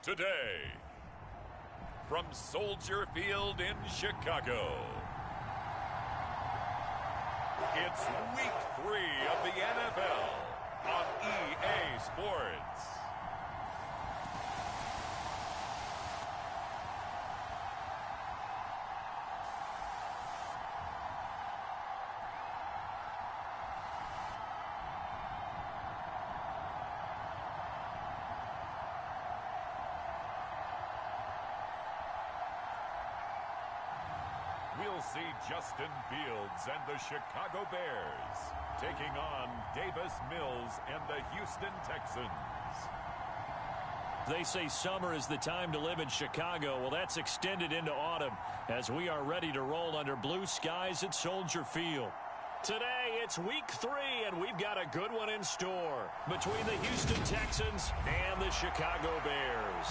today. From Soldier Field in Chicago, it's Week 3 of the NFL on EA Sports. We'll see Justin Fields and the Chicago Bears taking on Davis Mills and the Houston Texans. They say summer is the time to live in Chicago. Well, that's extended into autumn as we are ready to roll under blue skies at Soldier Field. Today, it's Week 3, and we've got a good one in store between the Houston Texans and the Chicago Bears.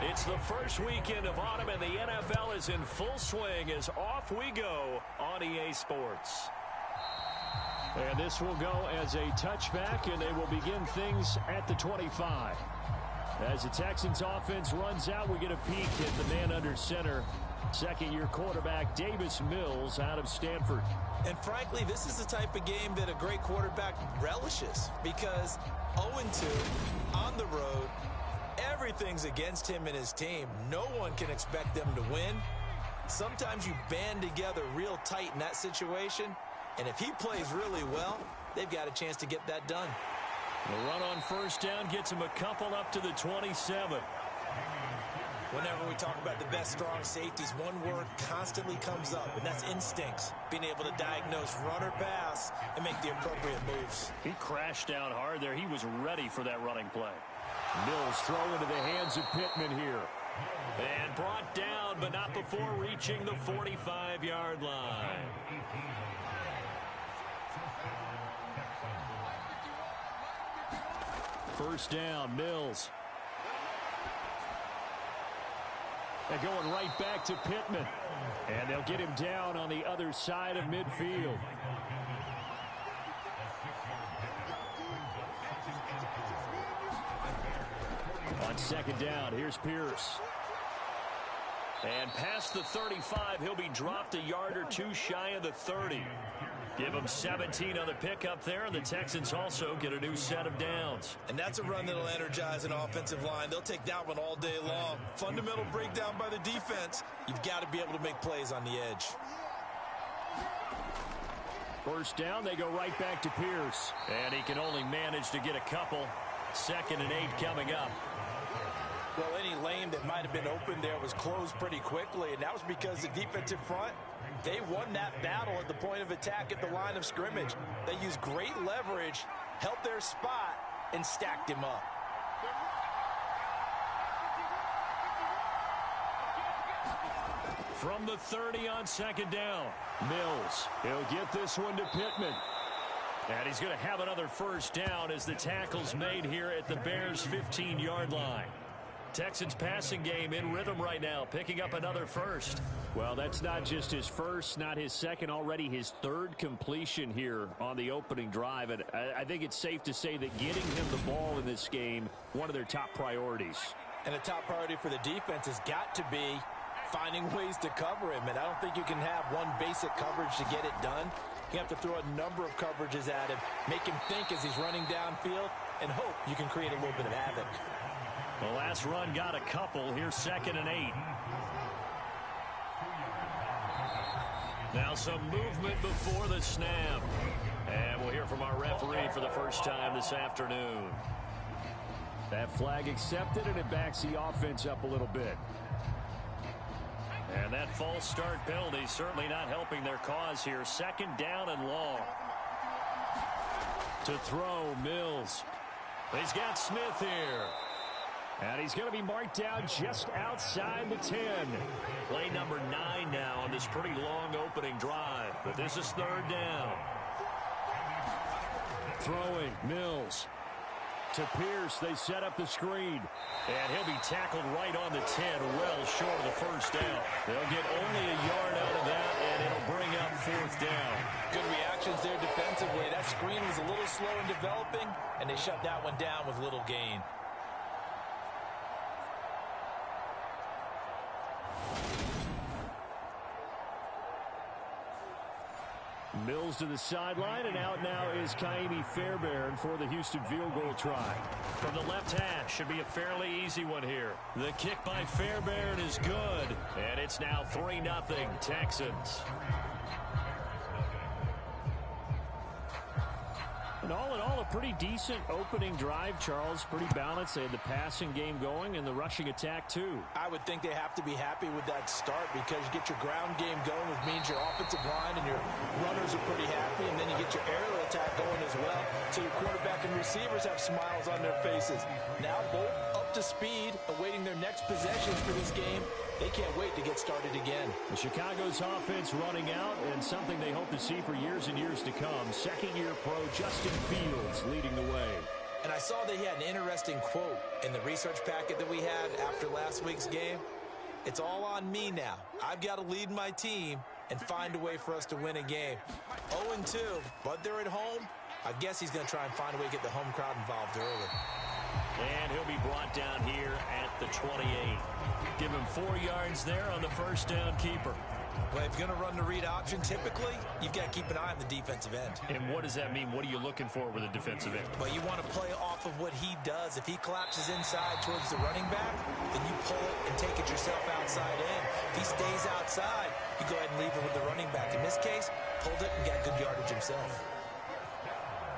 It's the first weekend of autumn, and the NFL is in full swing as off we go on EA Sports. And this will go as a touchback, and they will begin things at the 25. As the Texans offense runs out, we get a peek at the man under center. Second-year quarterback Davis Mills out of Stanford. And frankly, this is the type of game that a great quarterback relishes because 0-2 on the road, everything's against him and his team. No one can expect them to win. Sometimes you band together real tight in that situation, and if he plays really well, they've got a chance to get that done. The run on first down gets him a couple up to the 27. Whenever we talk about the best strong safeties, one word constantly comes up, and that's instincts. Being able to diagnose run or pass and make the appropriate moves. He crashed down hard there. He was ready for that running play. Mills throw into the hands of Pittman here. And brought down, but not before reaching the 45-yard line. First down, Mills. They're going right back to Pittman. And they'll get him down on the other side of midfield. On second down, here's Pierce. And past the 35, he'll be dropped a yard or two shy of the 30. Give him 17 on the pickup there, and the Texans also get a new set of downs. And that's a run that'll energize an offensive line. They'll take that one all day long. Fundamental breakdown by the defense. You've got to be able to make plays on the edge. First down, they go right back to Pierce. And he can only manage to get a couple. 2nd and 8 coming up. Well, any lane that might have been open there was closed pretty quickly, and that was because the defensive front, they won that battle at the point of attack at the line of scrimmage. They used great leverage, held their spot, and stacked him up. From the 30 on second down, Mills. He'll get this one to Pittman. And he's going to have another first down as the tackle's made here at the Bears' 15-yard line. Texans passing game in rhythm right now, picking up another first. Well, that's not just his first, not his second, already his third completion here on the opening drive. And I think it's safe to say that getting him the ball in this game, one of their top priorities. And a top priority for the defense has got to be finding ways to cover him. And I don't think you can have one basic coverage to get it done. You have to throw a number of coverages at him, make him think as he's running downfield, and hope you can create a little bit of havoc. The last run got a couple. Here's 2nd and 8. Now some movement before the snap. And we'll hear from our referee for the first time this afternoon. That flag accepted, and it backs the offense up a little bit. And that false start penalty certainly not helping their cause here. 2nd down and long. To throw, Mills. He's got Smith here. And he's going to be marked down just outside the 10. Play number 9 now on this pretty long opening drive. But this is 3rd down. Throwing, Mills. To Pierce, they set up the screen. And he'll be tackled right on the 10, well short of the first down. They'll get only a yard out of that, and it'll bring up 4th fourth down. Good reactions there defensively. That screen was a little slow in developing, and they shut that one down with little gain. Mills to the sideline, and out now is Kaimi Fairbairn for the Houston field goal try. From the left hash, should be a fairly easy one here. The kick by Fairbairn is good, and it's now 3-0 Texans. And all in all, a pretty decent opening drive, Charles. Pretty balanced. They had the passing game going and the rushing attack, too. I would think they have to be happy with that start because you get your ground game going, which means your offensive line and your runners are pretty happy, and then you get your aerial attack going as well. So your quarterback and receivers have smiles on their faces. Now both up to speed, awaiting their next possessions for this game. They can't wait to get started again. The Chicago's offense running out, and something they hope to see for years and years to come. Second-year pro Justin Fields leading the way. And I saw they had an interesting quote in the research packet that we had after last week's game. It's all on me now. I've got to lead my team and find a way for us to win a game. 0-2, but they're at home. I guess he's going to try and find a way to get the home crowd involved early. And he'll be brought down here at the 28. Give him 4 yards there on the first down keeper. Well, if you're going to run the read option, typically, you've got to keep an eye on the defensive end. And what does that mean? What are you looking for with a defensive end? Well, you want to play off of what he does. If he collapses inside towards the running back, then you pull it and take it yourself outside in. If he stays outside, you go ahead and leave it with the running back. In this case, pulled it and got good yardage himself.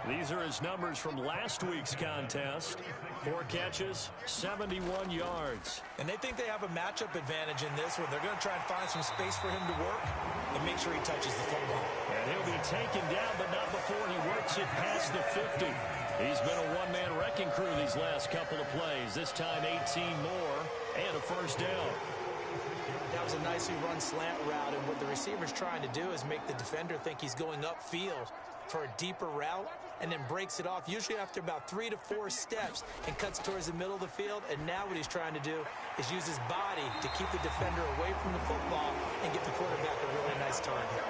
These are his numbers from last week's contest. 4 catches, 71 yards. And they think they have a matchup advantage in this one. They're going to try and find some space for him to work and make sure he touches the football. And he'll be taken down, but not before he works it past the 50. He's been a one-man wrecking crew these last couple of plays. This time 18 more and a first down. That was a nicely run slant route, and what the receiver's trying to do is make the defender think he's going upfield for a deeper route, and then breaks it off, usually after about 3 to 4 steps, and cuts towards the middle of the field. And now what he's trying to do is use his body to keep the defender away from the football and get the quarterback a really nice target.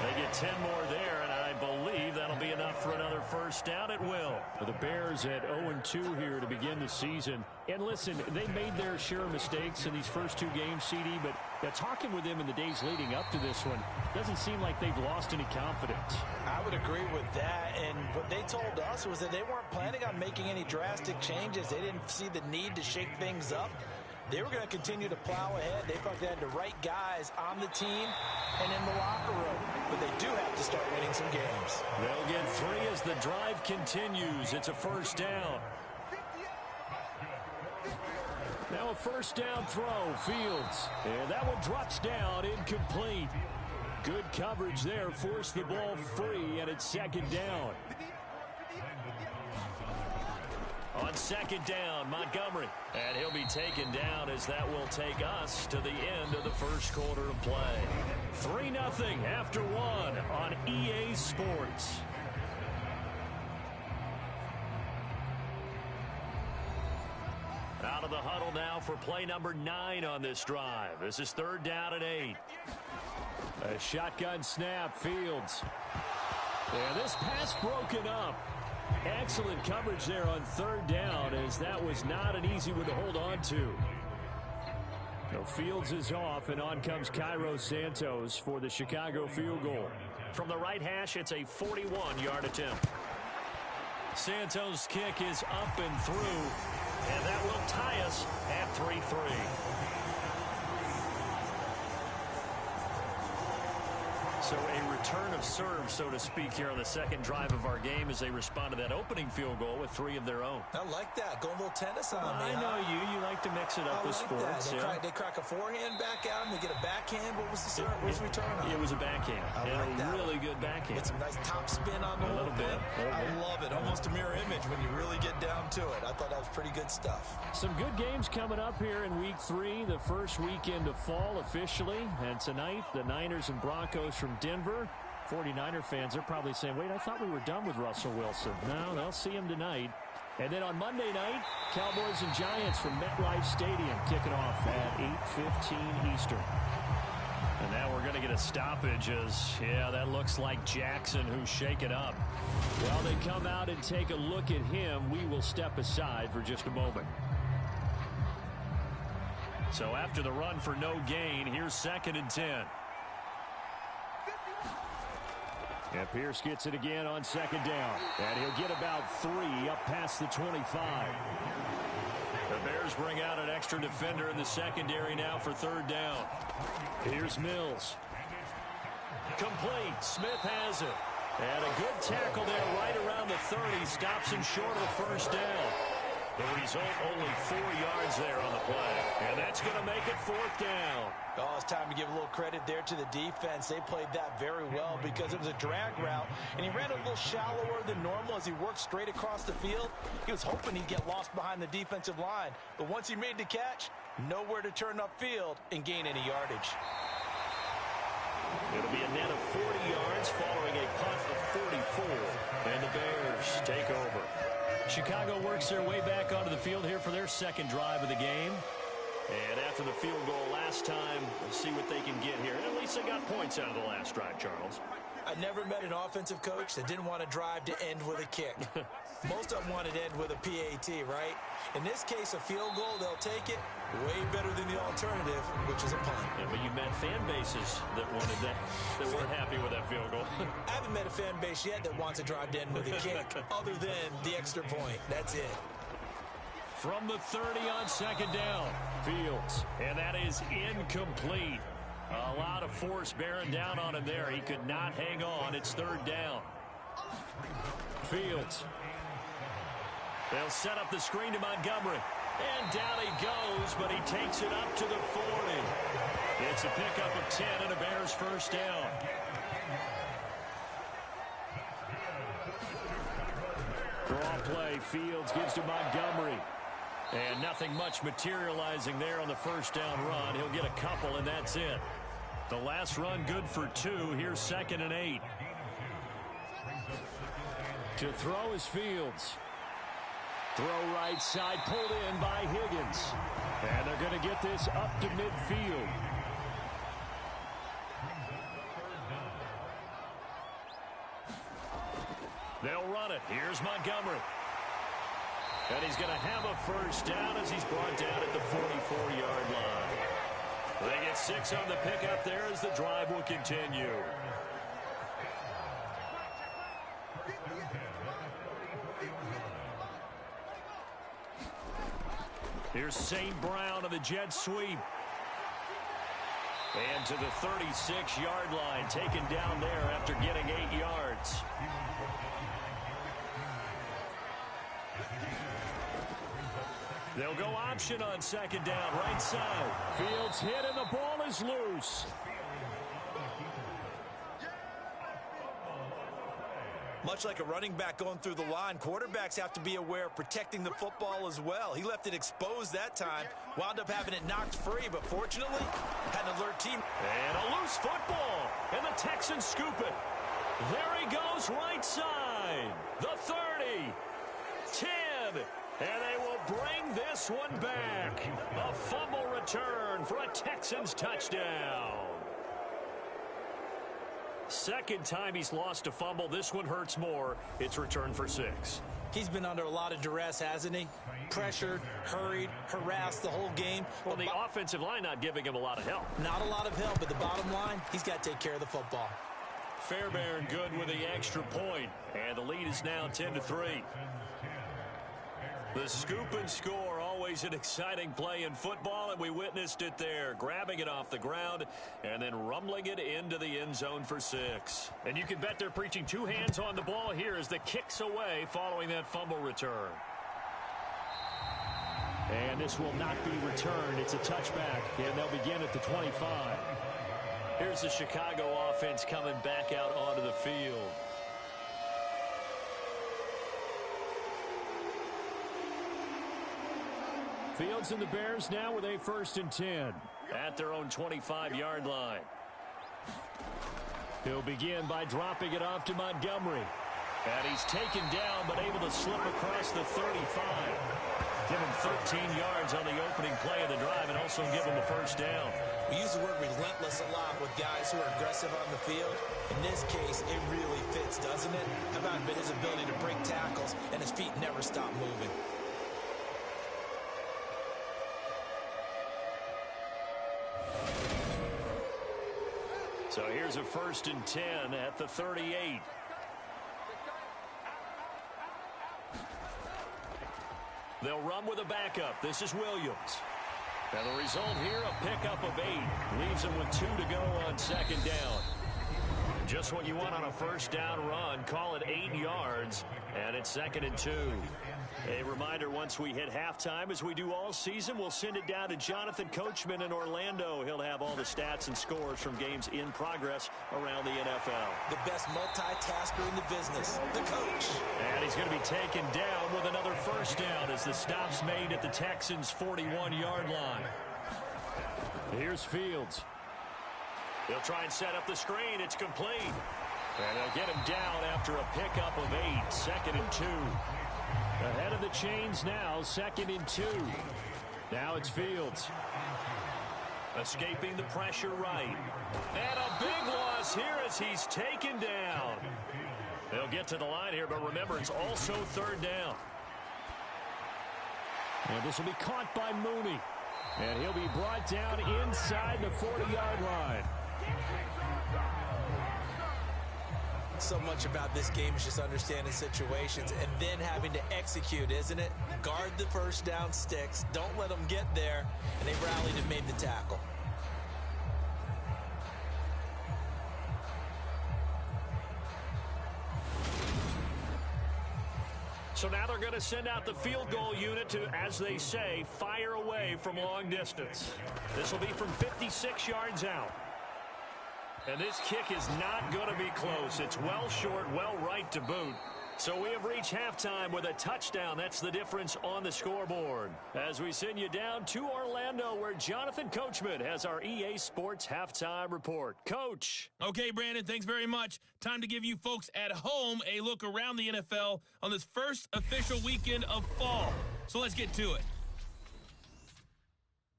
They get 10 more there, and I believe that'll be enough for another first down at will. The Bears at 0-2 here to begin the season. And listen, they made their share of mistakes in these first 2 games, CD, but talking with them in the days leading up to this one, doesn't seem like they've lost any confidence. I would agree with that, and what they told us was that they weren't planning on making any drastic changes. They didn't see the need to shake things up. They were going to continue to plow ahead. They thought they had the right guys on the team and in the locker room. But they do have to start winning some games. They'll get 3 as the drive continues. It's a first down. Now a first down throw, Fields. And that one drops down, incomplete. Good coverage there, forced the ball free, and it's second down. On second down, Montgomery. And he'll be taken down as that will take us to the end of the first quarter of play. 3-0 after 1 on EA Sports. Out of the huddle now for play number 9 on this drive. This is 3rd down and 8. A shotgun snap, Fields. And this pass broken up. Excellent coverage there on 3rd down, as that was not an easy one to hold on to. So Fields is off, and on comes Cairo Santos for the Chicago field goal. From the right hash, it's a 41-yard attempt. Santos' kick is up and through, and that will tie us at 3-3. So a return of serve, so to speak, here on the second drive of our game as they respond to that opening field goal with 3 of their own. I like that. Going a little tennis on me. I know you like to mix it up with sports. They crack a forehand back out, and they get a backhand. What was the serve? What was the return on? It was a backhand. A really good backhand. With some nice top spin on the whole bit. I love it. Almost a mirror image when you really get down to it. I thought that was pretty good stuff. Some good games coming up here in week 3, the first weekend of fall officially. And tonight, the Niners and Broncos from Denver. 49er fans are probably saying, wait, I thought we were done with Russell Wilson. No, they'll see him tonight. And then on Monday night, Cowboys and Giants from MetLife Stadium kicking off at 8:15 Eastern. And now we're going going to get a stoppage as, yeah, that looks like Jackson who's shaken up. While they come out and take a look at him, we will step aside for just a moment. So after the run for no gain, here's 2nd and 10. And Pierce gets it again on 2nd down. And he'll get about 3 up past the 25. The Bears bring out an extra defender in the secondary now for 3rd down. Here's Mills. Complete. Smith has it. And a good tackle there right around the 30. Stops him short of the 1st down. The result, only 4 yards there on the play. And that's going to make it 4th down. Oh, it's time to give a little credit there to the defense. They played that very well because it was a drag route, and he ran a little shallower than normal as he worked straight across the field. He was hoping he'd get lost behind the defensive line, but once he made the catch, nowhere to turn upfield and gain any yardage. It'll be a net of 40 yards following a punt of 44, and the Bears take over. Chicago works their way back onto the field here for their 2nd drive of the game. And after the field goal last time, we'll see what they can get here. At least they got points out of the last drive, Charles. I never met an offensive coach that didn't want to drive to end with a kick. Most of them wanted to end with a PAT, right? In this case, a field goal, they'll take it. Way better than the alternative, which is a punt. Yeah, but you met fan bases that wanted that, that weren't happy with that field goal. I haven't met a fan base yet that wants to drive to end with a kick, other than the extra point. That's it. From the 30 on 2nd down, Fields, and that is incomplete. A lot of force bearing down on him there. He could not hang on. It's 3rd down. Fields. They'll set up the screen to Montgomery. And down he goes, but he takes it up to the 40. It's a pickup of 10 and a Bears 1st down. Draw play. Fields gives to Montgomery. And nothing much materializing there on the 1st down run. He'll get a couple, and that's it. The last run good for 2. Here's 2nd and 8. To throw is Fields. Throw right side, pulled in by Higgins. And they're going to get this up to midfield. They'll run it. Here's Montgomery. And he's going to have a 1st down as he's brought down at the 44-yard line. They get 6 on the pickup there as the drive will continue. Here's St. Brown of the jet sweep. And to the 36-yard line, taken down there after getting 8 yards. They'll go option on 2nd down, right side. Fields hit and the ball is loose. Much like a running back going through the line, quarterbacks have to be aware of protecting the football as well. He left it exposed that time, wound up having it knocked free, but fortunately, had an alert team. And a loose football, and the Texans scoop it. There he goes, right side. The 30, 10, and they will bring this one back. A fumble return for a Texans touchdown. 2nd time he's lost a fumble. This one hurts more. It's returned for 6. He's been under a lot of duress, hasn't he? Pressured, hurried, harassed the whole game. Well, the offensive line not giving him a lot of help. Not a lot of help, but the bottom line, he's got to take care of the football. Fairbairn good with the extra point, and the lead is now 10-3. The scoop and score, always an exciting play in football, and we witnessed it there, grabbing it off the ground and then rumbling it into the end zone for 6. And you can bet they're preaching 2 hands on the ball here as the kick's away following that fumble return. And this will not be returned. It's a touchback, and they'll begin at the 25. Here's the Chicago offense coming back out onto the field. Fields and the Bears now with a 1st and 10 at their own 25-yard line. He'll begin by dropping it off to Montgomery. And he's taken down, but able to slip across the 35. Give him 13 yards on the opening play of the drive and also give him a first down. We use the word relentless a lot with guys who are aggressive on the field. In this case, it really fits, doesn't it? How about his ability to break tackles and his feet never stop moving? So here's a 1st and 10 at the 38. They'll run with a backup. This is Williams. And the result here, a pickup of 8. Leaves him with 2 to go on 2nd down. Just what you want on a 1st down run. Call it 8 yards, and it's 2nd and 2. A reminder, once we hit halftime, as we do all season, we'll send it down to Jonathan Coachman in Orlando. He'll have all the stats and scores from games in progress around the NFL. The best multitasker in the business, the coach. And he's going to be taken down with another 1st down as the stop's made at the Texans' 41-yard line. Here's Fields. He'll try and set up the screen. It's complete. And they'll get him down after a pickup of 8. 2nd and 2. Ahead of the chains now, 2nd and 2. Now it's Fields. Escaping the pressure right. And a big loss here as he's taken down. They'll get to the line here, but remember, it's also 3rd down. And this will be caught by Mooney. And he'll be brought down inside the 40-yard line. So much about this game is just understanding situations and then having to execute, isn't it? Guard the 1st down sticks. Don't let them get there. And they rallied and made the tackle. So now they're going to send out the field goal unit to, as they say, fire away from long distance. This will be from 56 yards out. And this kick is not going to be close. It's well short, well right to boot. So we have reached halftime with a touchdown. That's the difference on the scoreboard. As we send you down to Orlando, where Jonathan Coachman has our EA Sports halftime report. Coach. Okay, Brandon, thanks very much. Time to give you folks at home a look around the NFL on this first official weekend of fall. So let's get to it.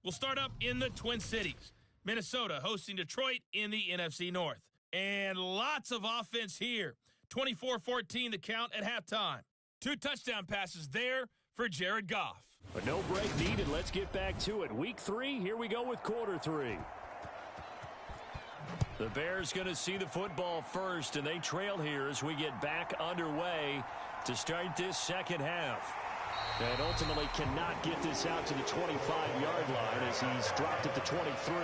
We'll start up in the Twin Cities. Minnesota hosting Detroit in the NFC North. And lots of offense here. 24-14 the count at halftime. 2 touchdown passes there for Jared Goff. But no break needed. Let's get back to it. Week 3, here we go with quarter 3. The Bears going to see the football first, and they trail here as we get back underway to start this second half. And ultimately cannot get this out to the 25-yard line as he's dropped at the 23.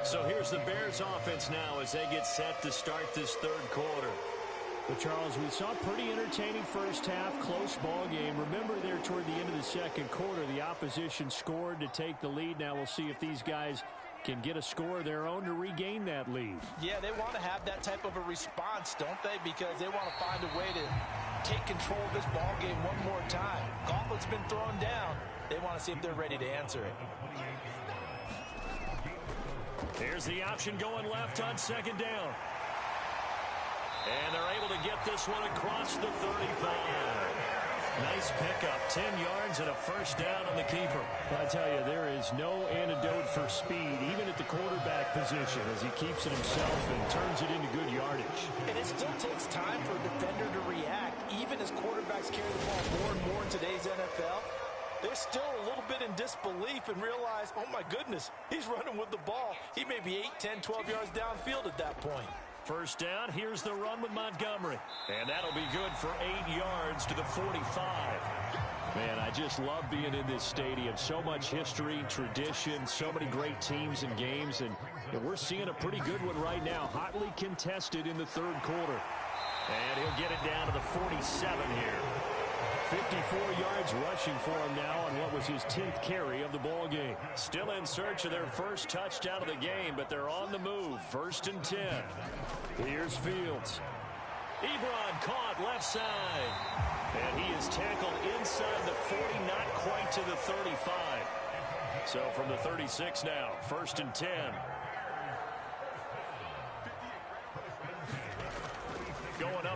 So here's the Bears offense now as they get set to start this 3rd quarter. But Charles, we saw a pretty entertaining first half, close ball game. Remember there toward the end of the 2nd quarter, the opposition scored to take the lead. Now we'll see if these guys can get a score of their own to regain that lead. Yeah, they want to have that type of a response, don't they? Because they want to find a way to take control of this ball game one more time. Gauntlet's been thrown down. They want to see if they're ready to answer it. Here's the option going left on 2nd down. And they're able to get this one across the 35. Nice pickup, 10 yards and a 1st down on the keeper. I tell you, there is no antidote for speed, even at the quarterback position, as he keeps it himself and turns it into good yardage. And it still takes time for a defender to react, even as quarterbacks carry the ball more and more in today's NFL. They're still a little bit in disbelief and realize, oh my goodness, he's running with the ball. He may be 8, 10, 12 yards downfield at that point. 1st down, here's the run with Montgomery. And that'll be good for 8 yards to the 45. Man, I just love being in this stadium. So much history, tradition, so many great teams and games. And we're seeing a pretty good one right now. Hotly contested in the 3rd quarter. And he'll get it down to the 47 here. 54 yards rushing for him now on what was his 10th carry of the ball game. Still in search of their first touchdown of the game, but they're on the move. 1st and 10. Here's Fields. Ebron caught left side. And he is tackled inside the 40, not quite to the 35. So from the 36 now, 1st and 10.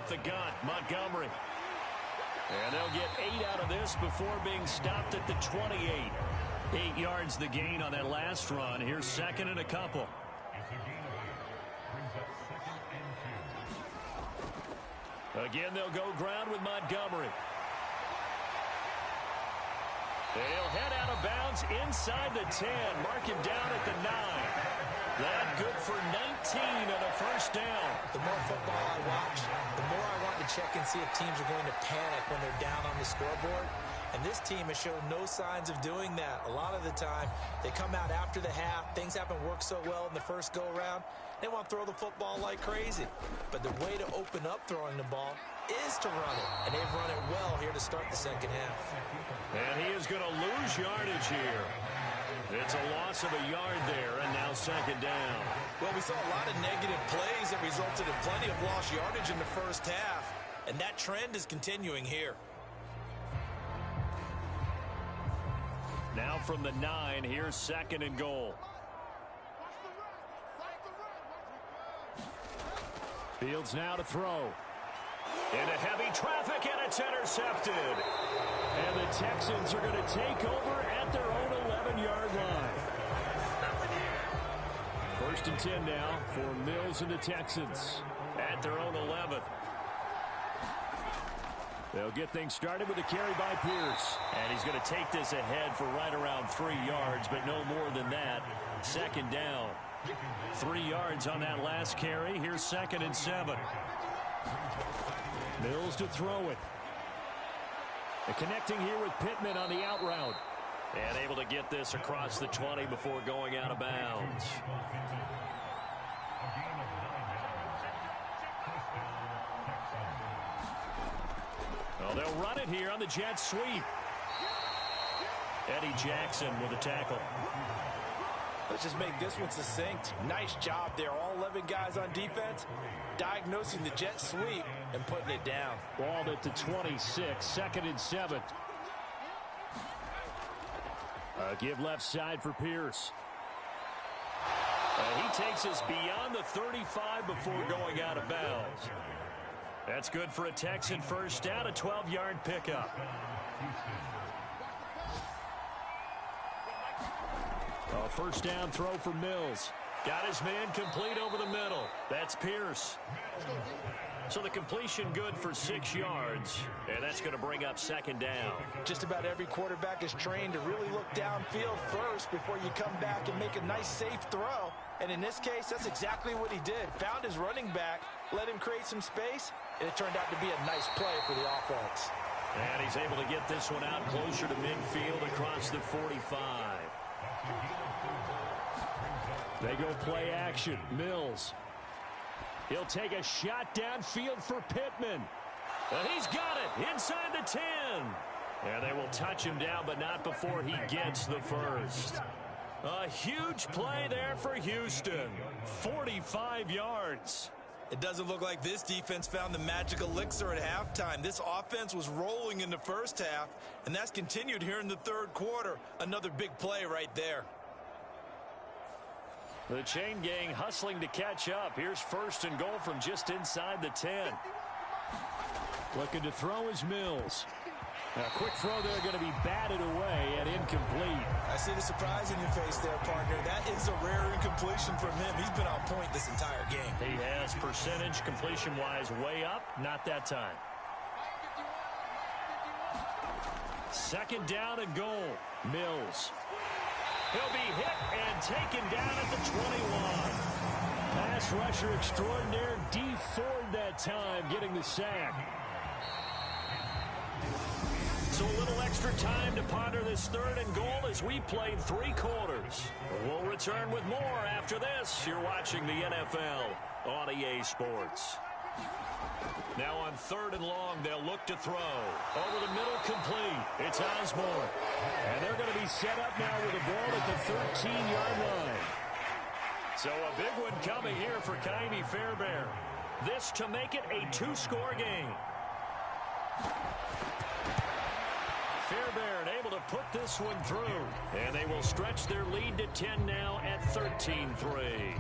up the gut, Montgomery. And they'll get 8 out of this before being stopped at the 28. 8 yards the gain on that last run. Here's second and a couple. Again, they'll go ground with Montgomery. They'll head out of bounds inside the 10. Mark him down at the 9. That good for 19 and a first down. The more football I watch, the more I want to check and see if teams are going to panic when they're down on the scoreboard. And this team has shown no signs of doing that. A lot of the time, they come out after the half. Things haven't worked so well in the first go-around. They want to throw the football like crazy. But the way to open up throwing the ball is to run it. And they've run it well here to start the second half. And he is going to lose yardage here. It's a loss of a yard there, and now second down. Well, we saw a lot of negative plays that resulted in plenty of lost yardage in the first half. And that trend is continuing here. Now from the 9, here's second and goal. Fields now to throw. Into heavy traffic, and it's intercepted. And the Texans are going to take over at their own 11-yard line. First and 10 now for Mills and the Texans at their own 11. They'll get things started with a carry by Pierce. And he's going to take this ahead for right around 3 yards, but no more than that. Second down. 3 yards on that last carry. Here's second and 7. Mills to throw it. And connecting here with Pittman on the out route. And able to get this across the 20 before going out of bounds. Well, they'll run it here on the jet sweep. Eddie Jackson with a tackle. Let's just make this one succinct. Nice job there. All 11 guys on defense diagnosing the jet sweep and putting it down. Ball at the 26, second and 7. Give left side for Pierce. And he takes us beyond the 35 before going out of bounds. That's good for a Texan first down, a 12-yard pickup. A first down throw for Mills. Got his man complete over the middle. That's Pierce. So the completion good for 6 yards, and that's going to bring up second down. Just about every quarterback is trained to really look downfield first before you come back and make a nice, safe throw. And in this case, that's exactly what he did. Found his running back, let him create some space, and it turned out to be a nice play for the offense. And he's able to get this one out closer to midfield across the 45. They go play action. Mills. He'll take a shot downfield for Pittman. And he's got it inside the 10. And they will touch him down, but not before he gets the first. A huge play there for Houston. 45 yards. It doesn't look like this defense found the magic elixir at halftime. This offense was rolling in the first half, and that's continued here in the third quarter. Another big play right there. The chain gang hustling to catch up. Here's first and goal from just inside the 10. Looking to throw is Mills. A quick throw there going to be batted away and incomplete. I see the surprise in your face there, partner. That is a rare incompletion from him. He's been on point this entire game. He has percentage completion-wise way up. Not that time. Second down and goal. Mills. He'll be hit and taken down at the 21. Pass rusher extraordinaire, D. Ford that time getting the sack. So a little extra time to ponder this third and goal as we played 3 quarters. We'll return with more after this. You're watching the NFL on EA Sports. Now on third and long, they'll look to throw. Over the middle, complete. It's Osborne. And they're going to be set up now with the ball at the 13-yard line. So a big one coming here for Kaimi Fairbairn. This to make it a 2-score game. Fairbairn able to put this one through. And they will stretch their lead to 10 now at 13-3.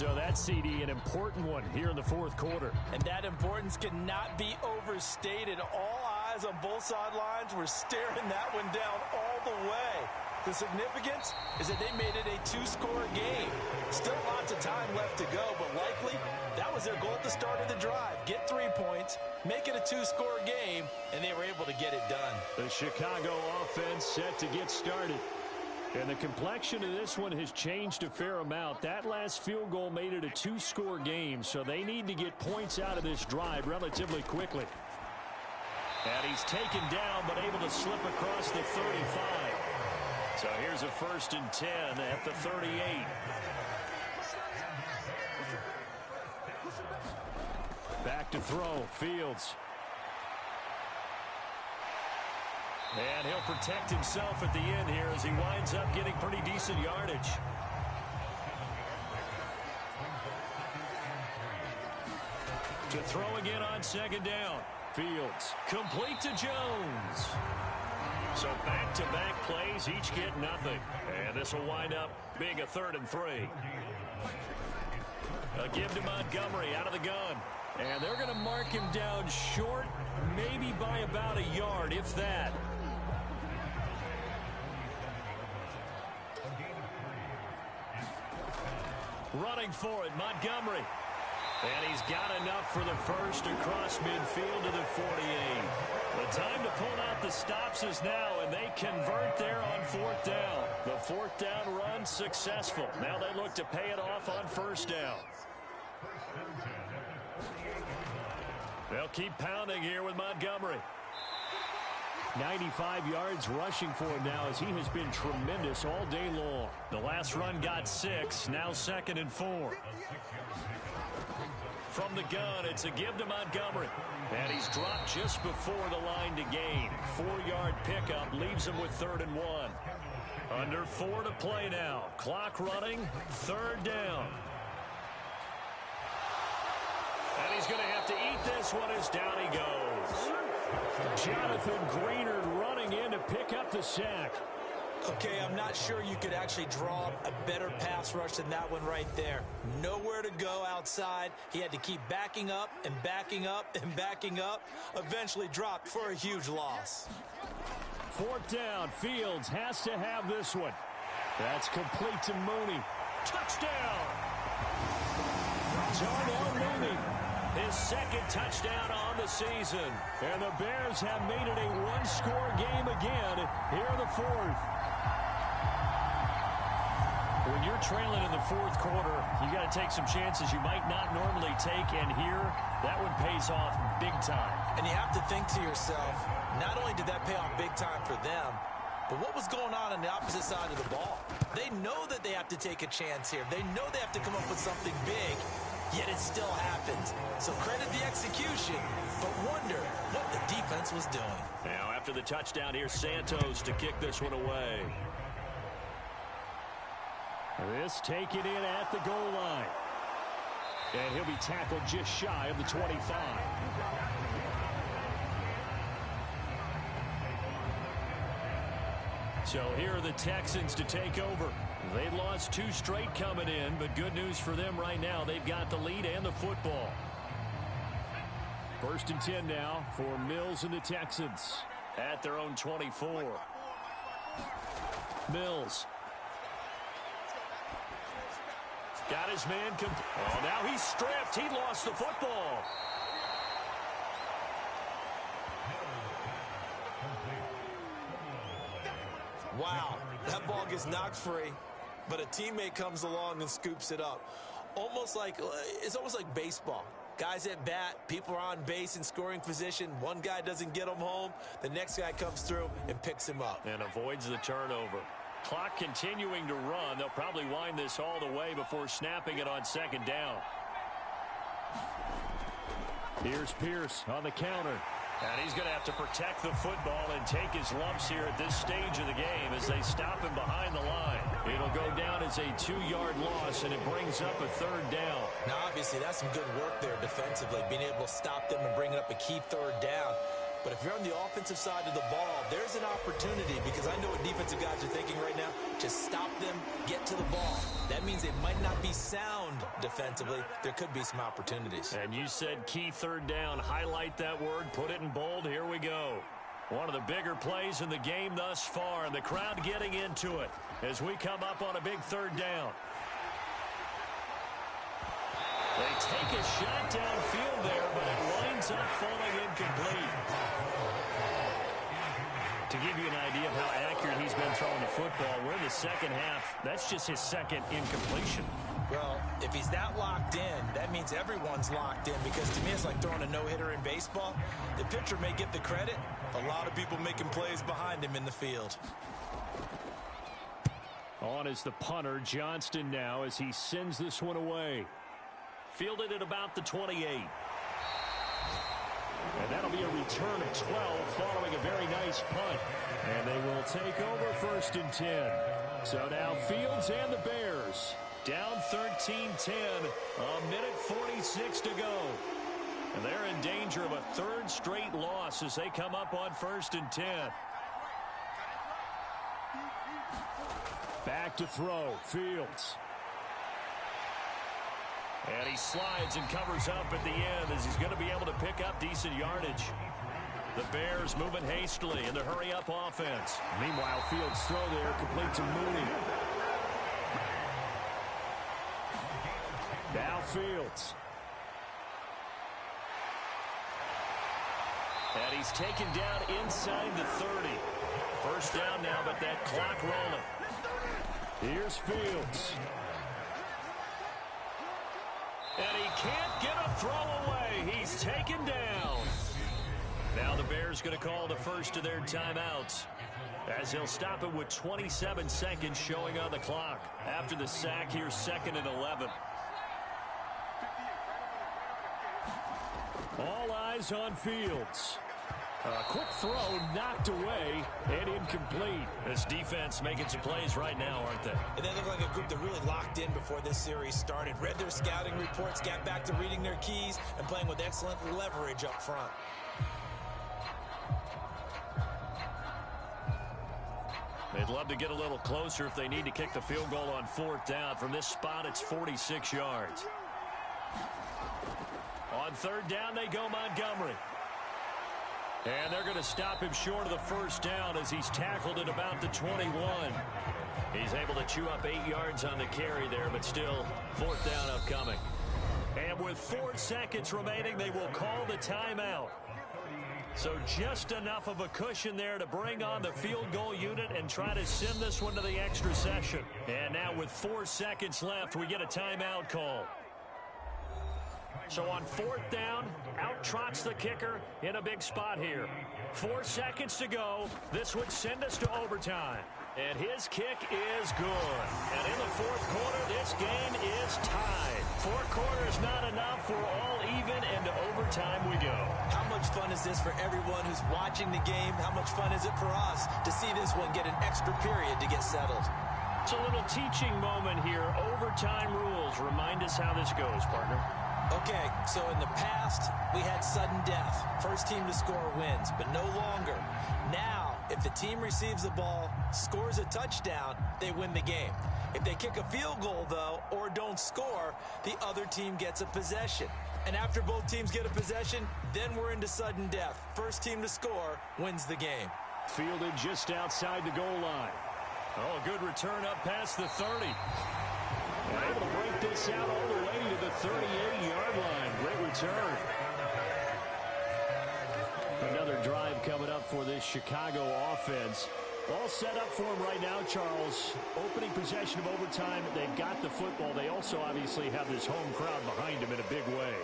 So that CD, an important one here in the fourth quarter. And that importance cannot be overstated. All eyes on both sidelines were staring that one down all the way. The significance is that they made it a two-score game. Still lots of time left to go, but likely that was their goal at the start of the drive. Get 3 points, make it a two-score game, and they were able to get it done. The Chicago offense set to get started. And the complexion of this one has changed a fair amount. That last field goal made it a two-score game, so they need to get points out of this drive relatively quickly. And he's taken down, but able to slip across the 35. So here's a 1st and 10 at the 38. Back to throw, Fields. And he'll protect himself at the end here as he winds up getting pretty decent yardage. To throw again on 2nd down. Fields complete to Jones. So back-to-back plays, each get nothing. And this will wind up being a 3rd and 3. A give to Montgomery out of the gun. And they're going to mark him down short, maybe by about a yard, if that. Running for it, Montgomery. And he's got enough for the first across midfield to the 48. The time to pull out the stops is now, and they convert there on 4th down. The 4th down run successful. Now they look to pay it off on 1st down. They'll keep pounding here with Montgomery. 95 yards rushing for him now as he has been tremendous all day long. The last run got 6, now 2nd and 4. From the gun, it's a give to Montgomery. And he's dropped just before the line to gain. 4-yard pickup leaves him with 3rd and 1. Under 4 to play now. Clock running, 3rd down. And he's going to have to eat this one as down he goes. Jonathan Greenard running in to pick up the sack. Okay, I'm not sure you could actually draw a better pass rush than that one right there. Nowhere to go outside. He had to keep backing up and backing up and backing up. Eventually dropped for a huge loss. 4th down. Fields has to have this one. That's complete to Mooney. Touchdown! Darnell Mooney. His 2nd touchdown on the season. And the Bears have made it a one-score game again here in the 4th. When you're trailing in the 4th quarter, you got to take some chances you might not normally take, and here, that one pays off big time. And you have to think to yourself, not only did that pay off big time for them, but what was going on the opposite side of the ball? They know that they have to take a chance here. They know they have to come up with something big, yet it still happens. So credit the execution, but wonder what the defense was doing. Now after the touchdown, here's Santos to kick this one away. This taken in at the goal line. And he'll be tackled just shy of the 25. So here are the Texans to take over. They've lost 2 straight coming in, but good news for them right now. They've got the lead and the football. 1st and 10 now for Mills and the Texans at their own 24. Mills. Got his man. Oh, now he's stripped. He lost the football. Wow, that ball gets knocked free, but a teammate comes along and scoops it up. It's almost like baseball. Guys at bat, people are on base in scoring position. One guy doesn't get him home. The next guy comes through and picks him up. And avoids the turnover. Clock continuing to run. They'll probably wind this all the way before snapping it on 2nd down. Here's Pierce on the counter. And he's going to have to protect the football and take his lumps here at this stage of the game as they stop him behind the line. It'll go down as a 2-yard loss, and it brings up a 3rd down. Now, obviously, that's some good work there defensively, being able to stop them and bring it up a key 3rd down. But if you're on the offensive side of the ball, there's an opportunity, because I know what defensive guys are thinking right now. Just stop them, get to the ball. That means they might not be sound defensively. There could be some opportunities. And you said key third down. Highlight that word, put it in bold. Here we go. One of the bigger plays in the game thus far, and the crowd getting into it as we come up on a big third down. They take a shot downfield there, but it winds up falling incomplete. To give you an idea of how accurate he's been throwing the football, we're in the second half. That's just his second incompletion. Well, if he's that locked in, that means everyone's locked in, because to me it's like throwing a no-hitter in baseball. The pitcher may get the credit. A lot of people making plays behind him in the field. On is the punter, Johnston, now as he sends this one away. Fielded at about the 28. And that'll be a return of 12 following a very nice punt. And they will take over 1st and 10. So now Fields and the Bears down 13-10. A minute 46 to go. And they're in danger of a third straight loss as they come up on 1st and 10. Back to throw, Fields. And he slides and covers up at the end as he's going to be able to pick up decent yardage. The Bears moving hastily in the hurry-up offense. Meanwhile, Fields' throw there complete to Mooney. Now Fields. And he's taken down inside the 30. First down now, but that clock rolling. Here's Fields. And he can't get a throw away. He's taken down. Now the Bears going to call the first of their timeouts, as he'll stop it with 27 seconds showing on the clock. After the sack, here's 2nd and 11. All eyes on Fields. A quick throw knocked away and incomplete. This defense making some plays right now, aren't they? And they look like a group that really locked in before this series started. Read their scouting reports, got back to reading their keys, and playing with excellent leverage up front. They'd love to get a little closer if they need to kick the field goal on 4th down. From this spot, it's 46 yards. On 3rd down, they go Montgomery. And they're going to stop him short of the first down as he's tackled at about the 21. He's able to chew up 8 yards on the carry there, but still 4th down upcoming. And with 4 seconds remaining, they will call the timeout. So just enough of a cushion there to bring on the field goal unit and try to send this one to the extra session. And now with 4 seconds left, we get a timeout call. So on 4th down, out trots the kicker in a big spot here. 4 seconds to go. This would send us to overtime. And his kick is good. And in the 4th quarter, this game is tied. 4 quarters not enough. We're all even, and to overtime we go. How much fun is this for everyone who's watching the game? How much fun is it for us to see this one get an extra period to get settled? It's a little teaching moment here. Overtime rules. Remind us how this goes, partner. Okay, so in the past, we had sudden death. First team to score wins, but no longer. Now, if the team receives the ball, scores a touchdown, they win the game. If they kick a field goal, though, or don't score, the other team gets a possession. And after both teams get a possession, then we're into sudden death. First team to score wins the game. Fielded just outside the goal line. Oh, a good return up past the 30. And able to break this out all the way to the 38-yard line. Great return. Another drive coming up for this Chicago offense. All set up for them right now, Charles. Opening possession of overtime. They've got the football. They also obviously have this home crowd behind them in a big way.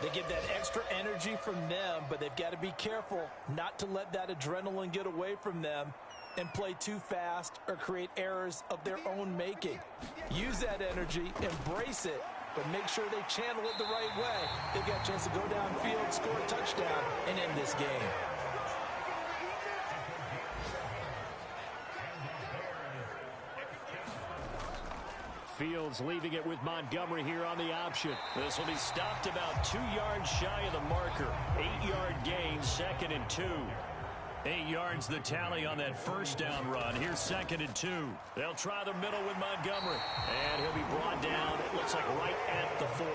They get that extra energy from them, but they've got to be careful not to let that adrenaline get away from them and play too fast or create errors of their own making. Use that energy, embrace it, but make sure they channel it the right way. They've got a chance to go downfield, score a touchdown, and end this game. Fields leaving it with Montgomery here on the option. This will be stopped about 2 yards shy of the marker. 8-yard gain, 2nd and 2. 8 yards the tally on that first down run. Here's 2nd and 2. They'll try the middle with Montgomery. And he'll be brought down, it looks like right at the 40.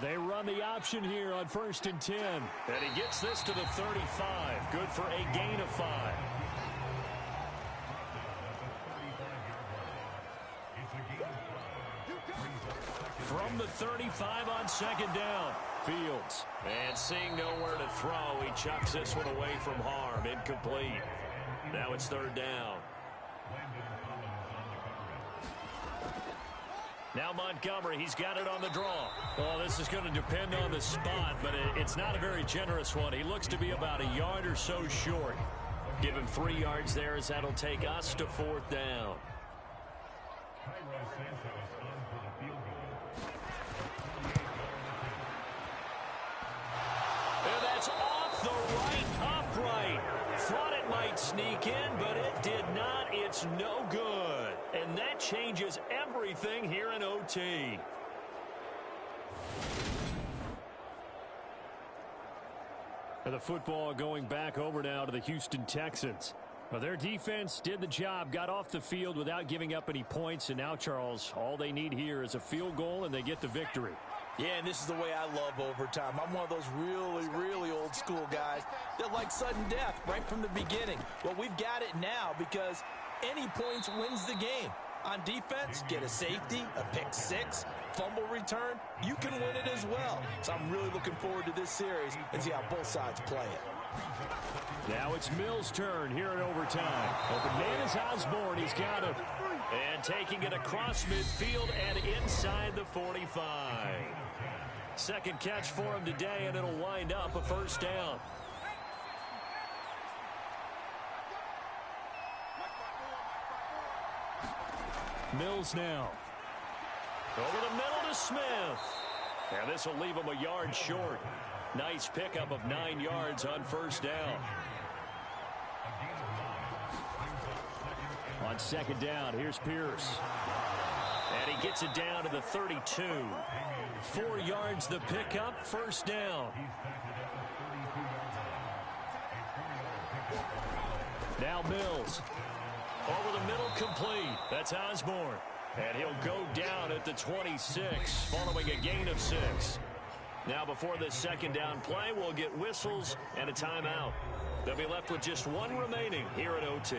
They run the option here on 1st and 10. And he gets this to the 35. Good for a gain of 5. From the 35 on 2nd down. Fields. And seeing nowhere to throw, he chucks this one away from harm. Incomplete. Now it's 3rd down. Now Montgomery, he's got it on the draw. Oh, this is going to depend on the spot, but it's not a very generous one. He looks to be about a yard or so short. Give him 3 yards there as that'll take us to 4th down. And that's off the right upright. Thought it might sneak in, but it did not. It's no good. And that changes everything here in OT. And the football going back over now to the Houston Texans. Well, their defense did the job, got off the field without giving up any points. And now, Charles, all they need here is a field goal, and they get the victory. Yeah, and this is the way I love overtime. I'm one of those really, really old school guys that like sudden death right from the beginning. Well, we've got it now because any points wins the game. On defense, get a safety, a pick 6, fumble return, you can win it as well. So I'm really looking forward to this series and see how both sides play it. Now it's Mills' turn here in overtime. Open man is Osborne. He's got it. And taking it across midfield and inside the 45. Second catch for him today, and it'll wind up a 1st down. Mills now. Over the middle to Smith. And this will leave him a yard short. Nice pickup of 9 yards on 1st down. On 2nd down, here's Pierce. And he gets it down to the 32. 4 yards the pickup, 1st down. Now Mills. Over the middle, complete. That's Osborne. And he'll go down at the 26, following a gain of 6. Now before this 2nd down play, we'll get whistles and a timeout. They'll be left with just 1 remaining here at OT.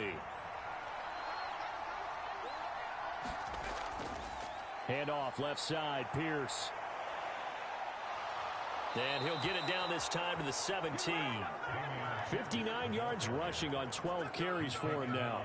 Handoff left side, Pierce. And he'll get it down this time to the 17. 59 yards rushing on 12 carries for him now.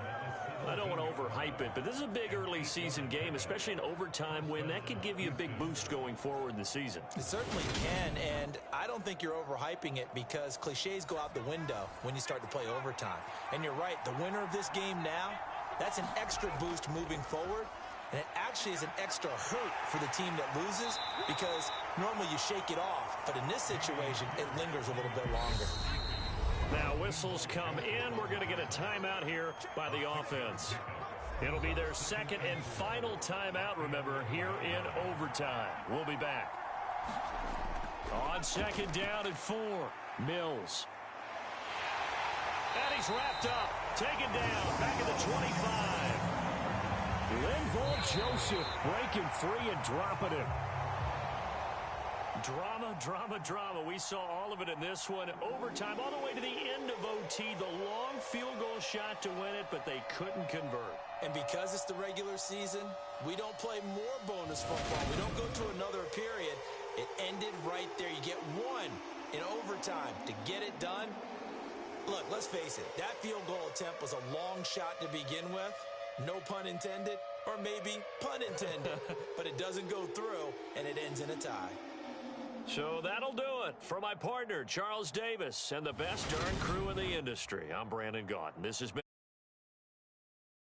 I don't want to overhype it, but this is a big early season game, especially an overtime win. That could give you a big boost going forward in the season. It certainly can, and I don't think you're overhyping it because cliches go out the window when you start to play overtime. And you're right, the winner of this game now, that's an extra boost moving forward. And it actually is an extra hurt for the team that loses because normally you shake it off. But in this situation, it lingers a little bit longer. Now whistles come in. We're going to get a timeout here by the offense. It'll be their 2nd and final timeout, remember, here in overtime. We'll be back. On 2nd down at 4, Mills. And he's wrapped up. Taken down. Back at the 25. Linval Joseph breaking free and dropping it. Drama, drama, drama. We saw all of it in this one. Overtime all the way to the end of OT. The long field goal shot to win it, but they couldn't convert. And because it's the regular season, we don't play more bonus football. We don't go to another period. It ended right there. You get 1 in overtime to get it done. Look, let's face it. That field goal attempt was a long shot to begin with. No pun intended, or maybe pun intended. But it doesn't go through, and it ends in a tie. So that'll do it for my partner, Charles Davis, and the best darn crew in the industry. I'm Brandon Gaudin. This has been